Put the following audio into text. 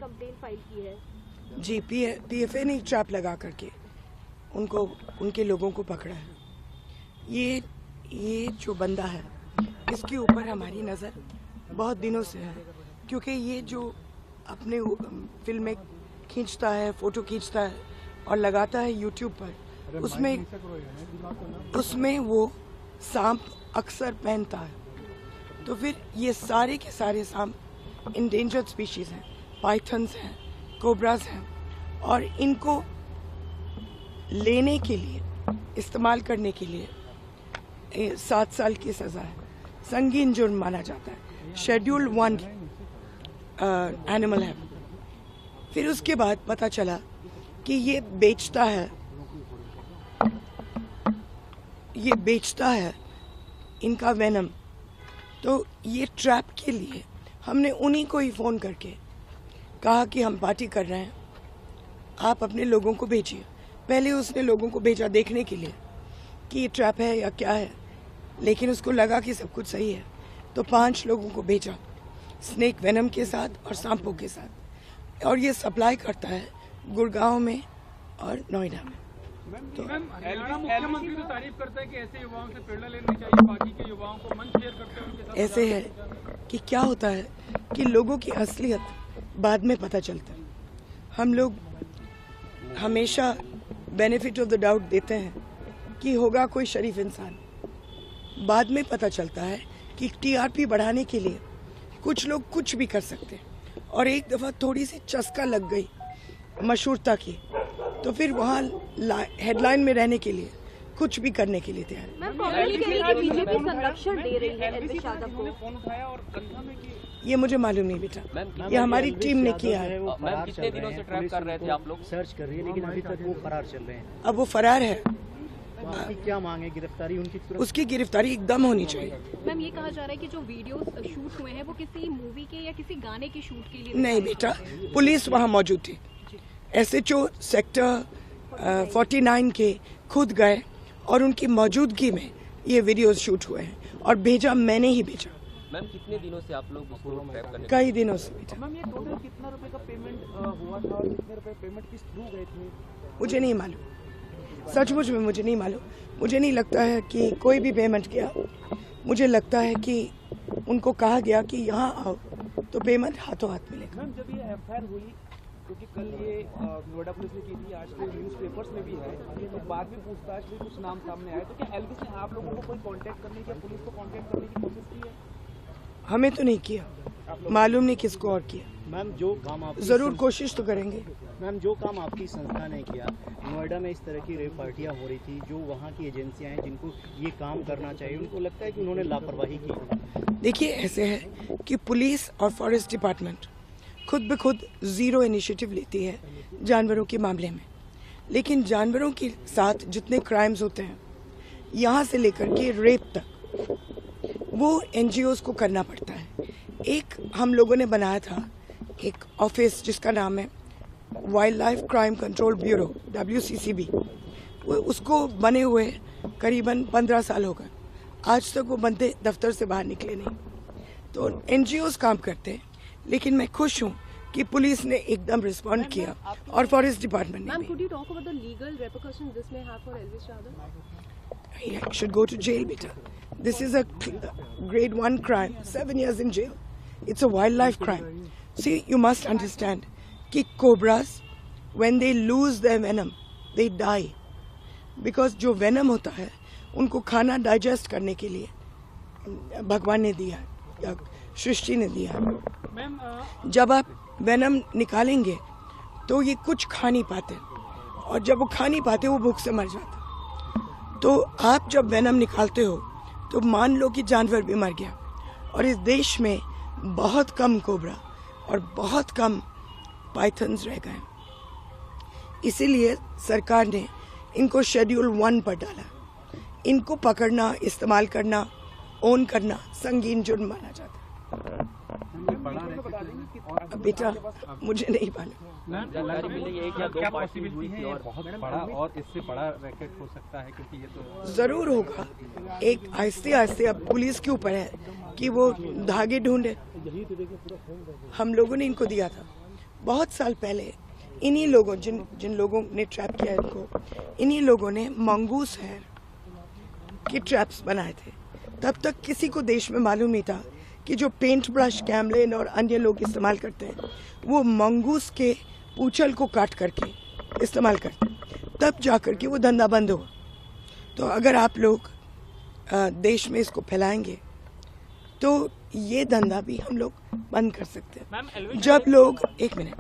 Complaint file की है। जी, PFA ने ट्रैप लगा करके उनको उनके लोगों को पकड़ा है। ये जो बंदा है इसके ऊपर हमारी नज़र बहुत दिनों से है, क्योंकि ये जो अपने फिल्में खींचता है, फ़ोटो खींचता है और लगाता है यूट्यूब पर, उसमें वो सांप अक्सर पहनता है। तो फिर ये सारे के सारे सांप इंडेंजर्ड स्पीशीज़ हैं, पाइथन्स हैं, कोबराज हैं, और इनको लेने के लिए, इस्तेमाल करने के लिए 7 साल की सज़ा है, संगीन जुर्म माना जाता है, शेड्यूल 1 एनिमल है। फिर उसके बाद पता चला कि ये बेचता है इनका वेनम। तो ये ट्रैप के लिए हमने उन्हीं को ही फ़ोन करके कहा कि हम पार्टी कर रहे हैं, आप अपने लोगों को भेजिए। पहले उसने लोगों को भेजा देखने के लिए कि ये ट्रैप है या क्या है, लेकिन उसको लगा कि सब कुछ सही है, तो 5 लोगों को भेजा स्नेक वेनम के साथ और सांपों के साथ, और ये सप्लाई करता है गुड़गांव में और नोएडा में। तो मुख्यमंत्री तो तारीफ करते हैं कि ऐसे युवाओं से प्रेरणा लेनी चाहिए, बाकी के युवाओं को मंच शेयर करते हैं उनके साथ। ऐसे है कि क्या होता है कि लोगों की असलियत बाद में पता चलता है। हम लोग हमेशा बेनिफिट ऑफ द डाउट देते हैं कि होगा कोई शरीफ इंसान, बाद में पता चलता है कि टीआरपी बढ़ाने के लिए कुछ लोग कुछ भी कर सकते हैं, और एक दफ़ा थोड़ी सी चस्का लग गई मशहूरता की, तो फिर वहाँ हेडलाइन में रहने के लिए कुछ भी करने के लिए तैयार है। बीजेपी संरक्षण दे रही है एलविश यादव को। ये मुझे मालूम नहीं बेटा, ये हमारी टीम ने किया है। मैम कितने दिनों से ट्रैप कर रहे थे आप लोग? सर्च कर रही है, लेकिन अभी तक वो फरार चल रहे हैं। अब वो फरार है, आपकी क्या मांग है? गिरफ्तारी उनकी? उसकी गिरफ्तारी एकदम होनी चाहिए। मैम ये कहा जा रहा है कि जो वीडियोस शूट हुए हैं वो किसी मूवी के या किसी गाने के शूट के लिए नहीं बेटा, पुलिस वहाँ मौजूद थी। SHO सेक्टर 49 के खुद गए और उनकी मौजूदगी में ये वीडियोस शूट हुए हैं, और भेजा मैंने ही भेजा। मैम कितने दिनों से आप लोग उसको ट्रैप करने? कई दिनों से बेटा। मैम ये टोटल कितना रुपए का पेमेंट हुआ था और कितने रुपए पेमेंट किस थ्रू गए थे? मुझे नहीं मालूम, सचमुच में मुझे नहीं मालूम। मुझे नहीं लगता है कि कोई भी पेमेंट किया। मुझे लगता है कि उनको कहा गया कि यहाँ आओ तो पेमेंट हाथों हाथ मिलेगा। मैम जब ये एफआईआर हुई, क्योंकि कल ये नोएडा पुलिस ने की थी, आज तो न्यूज़पेपर्स में भी है, तो बाद में पूछताछ में कुछ नाम सामने आए, तो क्या एलविश ने आप लोगों को कोई कांटेक्ट करने की, पुलिस को कांटेक्ट करने की कोशिश की है? हमें तो नहीं किया, मालूम नहीं किसको और किया। मैम जो काम आप जरूर कोशिश तो करेंगे। मैम जो काम आपकी संस्था ने किया, नोएडा में इस तरह की रेप पार्टियां हो रही थी, जो वहाँ की एजेंसियां हैं जिनको ये काम करना चाहिए, उनको लगता है कि उन्होंने लापरवाही की। देखिए ऐसे है कि पुलिस और फॉरेस्ट डिपार्टमेंट खुद ब खुद ज़ीरो इनिशिएटिव लेती है जानवरों के मामले में, लेकिन जानवरों के साथ जितने क्राइम्स होते हैं यहाँ से लेकर के रेप तक, वो NGOs को करना पड़ता है। एक हम लोगों ने बनाया था एक ऑफिस जिसका नाम है wild life crime control bureau, WCCB। उसको बने हुए करीबन 15 साल हो गए, आज तक वो बंदे दफ्तर से बाहर निकले नहीं। तो NGOs काम करते हैं, लेकिन मैं खुश हूँ कि पुलिस ने एकदम रिस्पॉन्ड किया और फॉरेस्ट डिपार्टमेंट ने भी। Could you talk about the legal repercussions this may have for Elvish Yadav? He should go to jail, beta. This is a grade 1 crime, 7 years in jail. It's a wildlife crime. See, you must understand कि cobras, when they lose their venom, they die. Because जो venom होता है, उनको खाना digest करने के लिए भगवान ने दिया या सृष्टि ने दिया। जब आप वेनम निकालेंगे तो ये कुछ खा नहीं पाते, और जब वो खा नहीं पाते वो भूख से मर जाते। तो आप जब वेनम निकालते हो तो मान लो कि जानवर भी मर गया, और इस देश में बहुत कम कोबरा और बहुत कम पाइथन्स रह गए। इसीलिए सरकार ने इनको शेड्यूल 1 पर डाला। इनको पकड़ना, इस्तेमाल करना, ओन करना संगीन जुर्म माना जाता है। बेटा मुझे नहीं मालूम। जानकारी मिली है कि क्या पॉसिबिलिटी है ये बहुत बड़ा और इससे बड़ा रैकेट हो सकता है, क्योंकि ये तो जरूर होगा। एक आहिस्ते आहिस्ते अब पुलिस के ऊपर है कि वो धागे ढूंढे। हम लोगों ने इनको दिया था, बहुत साल पहले इन्हीं लोगों जिन लोगों ने ट्रैप किया इनको, इन्हीं लोगों ने मंगूस हेयर के ट्रैप्स बनाए थे। तब तक किसी को देश में मालूम नहीं था कि जो पेंट ब्रश, कैमलिन और अन्य लोग इस्तेमाल करते हैं वो मंगूस के पूंछल को काट करके इस्तेमाल करते हैं। तब जाकर के वो धंधा बंद हुआ। तो अगर आप लोग देश में इसको फैलाएंगे तो ये धंधा भी हम लोग बंद कर सकते हैं। जब लोग, एक मिनट